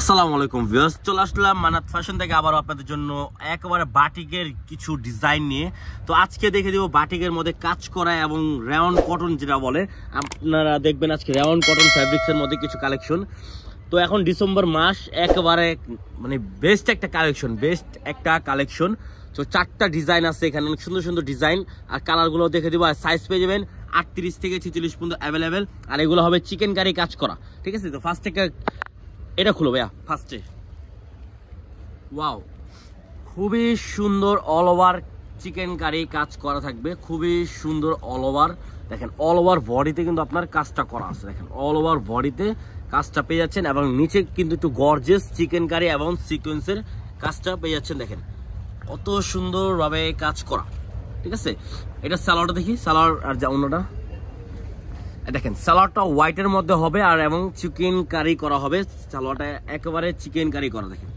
আসসালামু আলাইকুম ভিউয়ার্স, চলে আসলাম মানাত ফ্যাশন থেকে আবারও আপনাদের জন্য একেবারে বাটিকের কিছু ডিজাইন নিয়ে। তো আজকে দেখে দিব বাটিকের মধ্যে কাজ করা এবং রেয়ন কটন যেটা বলে, আপনারা দেখবেন আজকে রেয়ন কটন ফ্যাব্রিক্সের মধ্যে কিছু কালেকশন। তো এখন ডিসেম্বর মাস, একেবারে মানে বেস্ট একটা কালেকশন। তো 4টা ডিজাইন আছে এখানে, অনেক সুন্দর সুন্দর ডিজাইন, আর কালারগুলো দেখে দিব। আর সাইজ পেয়ে যাবেন 38 থেকে 46 পর্যন্ত অ্যাভেলেবেল। আর এগুলো হবে চিকেন কারি কাজ করা, ঠিক আছে? তো ফার্স্ট একটা এটা খুলো ভাইয়া। ফার্স্টে ওয়াও, খুবই সুন্দর অল ওভার চিকেন কারি কাজ করা থাকবে, খুবই সুন্দর অল ওভার। দেখেন অল ওভার বডিতে কিন্তু আপনার কাজটা করা আছে, দেখেন অল ওভার বডিতে কাজটা পেয়ে যাচ্ছেন, এবং নিচে কিন্তু একটু গর্জিয়াস চিকেন কারি এবং সিকোয়েন্সের কাজটা পেয়ে যাচ্ছেন। দেখেন কত সুন্দরভাবে কাজ করা, ঠিক আছে? এটা সালোয়ারটা দেখি, সালোয়ার আর যা অন্যটা দেখেন, সালোয়ারটা হোয়াইটের মধ্যে হবে আর এবং চিকেন কারি করা হবে। সালোয়ারটা একেবারে চিকেন কারি করা। দেখেন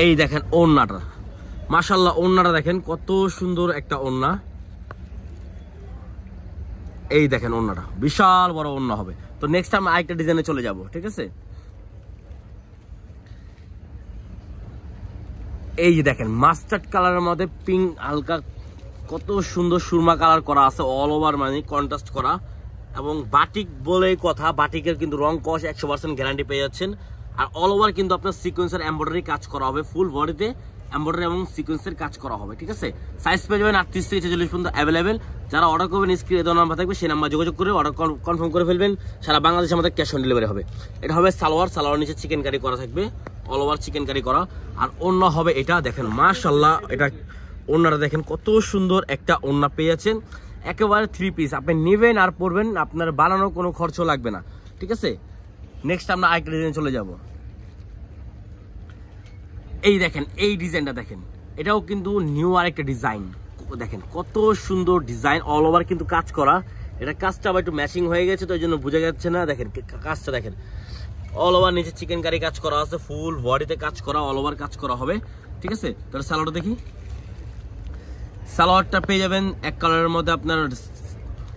এই দেখেন ওড়নাটা, মাশাআল্লাহ ওড়নাটা দেখেন কত সুন্দর একটা ওড়না। এই দেখেন ওড়নাটা বিশাল বড় ওড়না হবে। তো নেক্সট আমরা আরেকটা ডিজাইনে চলে যাব, ঠিক আছে? এই যে দেখেন মাস্টার্ড কালারের মধ্যে পিঙ্ক হালকা, কত সুন্দর সুরমা কালার করা আছে, অল ওভার মানে কন্ট্রাস্ট করা। এবং বাটিক বলে কথা, বাটিকের কিন্তু রং কস 100% গ্যারান্টি পেয়ে যাচ্ছেন। আর অল ওভার কিন্তু আপনার সিকোয়েন্সের এমব্রয়ডারি কাজ করা হবে, ফুল বডিতে এমব্রয়ডারি এবং সিকোয়েন্সের কাজ করা হবে, ঠিক আছে? সাইজ পেয়ে যাবেন 38 থেকে 46 পর্যন্ত অ্যাভেলেবেল। যারা অর্ডার করবেন স্ক্রিনে দেওয়া নাম্বার থাকবে, সেই নাম্বার যোগাযোগ করে অর্ডার কনফার্ম করে ফেলবেন। সারা বাংলাদেশে আমাদের ক্যাশ অন ডেলিভারি হবে। এটা হবে সালোয়ার নিচে চিকেন কারি করা থাকবে, অল ওভার চিকেন কারি করা। আর অন্য হবে এটা, দেখেন মাশাআল্লাহ, এটা ওড়নাটা দেখেন কত সুন্দর একটা ওড়না পেয়ে যাচ্ছেন, একেবারে 3 পিস। আপনি নেবেন আর পরবেন, আপনার বানানোর কোনো খরচ লাগবে না, ঠিক আছে? নেক্সট আমরা আরেকটা ডিজাইন চলে যাব। এই দেখেন এই ডিজাইনটা দেখেন, এটাও কিন্তু নিউ আরেকটা ডিজাইন। দেখেন কত সুন্দর ডিজাইন, অল ওভার কিন্তু কাজ করা। এটা কাজটা আবার একটু ম্যাচিং হয়ে গেছে, তো এই জন্য বোঝা যাচ্ছে না। দেখেন কাজটা দেখেন, অল ওভার নিচে চিকেন কারি কাজ করা আছে, ফুল বডিতে কাজ করা, অল ওভার কাজ করা হবে, ঠিক আছে? তাহলে সালোয়ারটা দেখি। সালোয়ারটা পেয়ে যাবেন এক কালারের মধ্যে, আপনার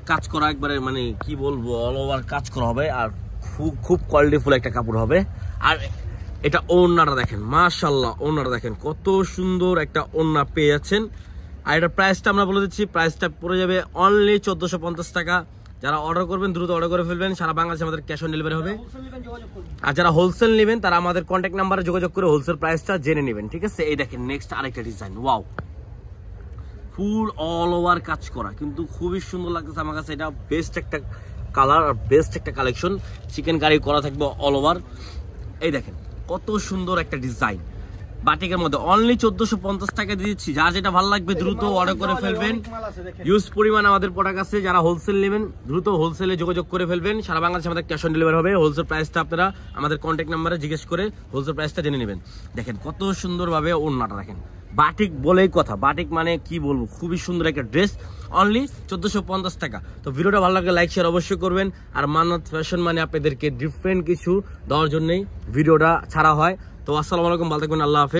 কাজ করা একবারে মানে কি বলবো, অল ওভার কাজ করা হবে, আর খুব কোয়ালিটিফুল একটা কাপড় হবে। আর এটা ওড়নাটা দেখেন মাশাআল্লাহ, ওড়নাটা দেখেন কত সুন্দর একটা ওড়না পেয়ে যাচ্ছেন। আর এটার প্রাইসটা আমরা বলে দিচ্ছি, প্রাইসটা পড়ে যাবে অনলি 1450 টাকা। যারা অর্ডার করবেন দ্রুত অর্ডার করে ফেলবেন, সারা বাংলাদেশে আমাদের ক্যাশ অন ডেলিভারি হবে। আর যারা হোলসেল নেবেন তারা আমাদের কন্ট্যাক্ট নাম্বারে যোগাযোগ করে হোলসেল প্রাইসটা জেনে নেবেন, ঠিক আছে? এই দেখেন নেক্সট আরেকটা ডিজাইন, ওয়াও, ফুল অল ওভার কাজ করা, কিন্তু খুবই সুন্দর লাগতেছে আমার কাছে। এটা বেস্ট একটা কালার আর বেস্ট একটা কালেকশন, চিকেন কারি করা থাকবে অল ওভার। এই দেখেন কত সুন্দর একটা ডিজাইন, বাটিকের মধ্যে অনলি 1450 টাকা দিচ্ছি। যার যেটা ভালো লাগবে দ্রুত অর্ডার করে ফেলবেন, ইউজ পরিমাণ আমাদের প্রোডাক্ট আছে। যারা হোলসেল নেবেন দ্রুত হোলসেলে যোগাযোগ করে ফেলবেন, সারা বাংলাদেশে আমাদের ক্যাশ অন ডেলিভারি হবে। হোলসেল প্রাইসটা আপনারা আমাদের কন্ট্যাক্ট নাম্বারে জিজ্ঞেস করে হোলসেল প্রাইসটা জেনে নেবেন। দেখেন কত সুন্দরভাবে ওড়নাটা দেখেন, বাটিক বলেই কথা, বাটিক মানে কি বলবো, খুবই সুন্দর একটা ড্রেস, অনলি 1450 টাকা। তো ভিডিওটা ভালো লাগলে লাইক শেয়ার অবশ্যই করবেন। আর মান্নাত ফ্যাশন মানে আপনাদেরকে ডিফারেন্ট কিছু দেওয়ার জন্যই ভিডিওটা ছাড়া হয়। তো আসসালামু আলাইকুম, ভালো থাকবেন, আল্লাহ হাফেজ।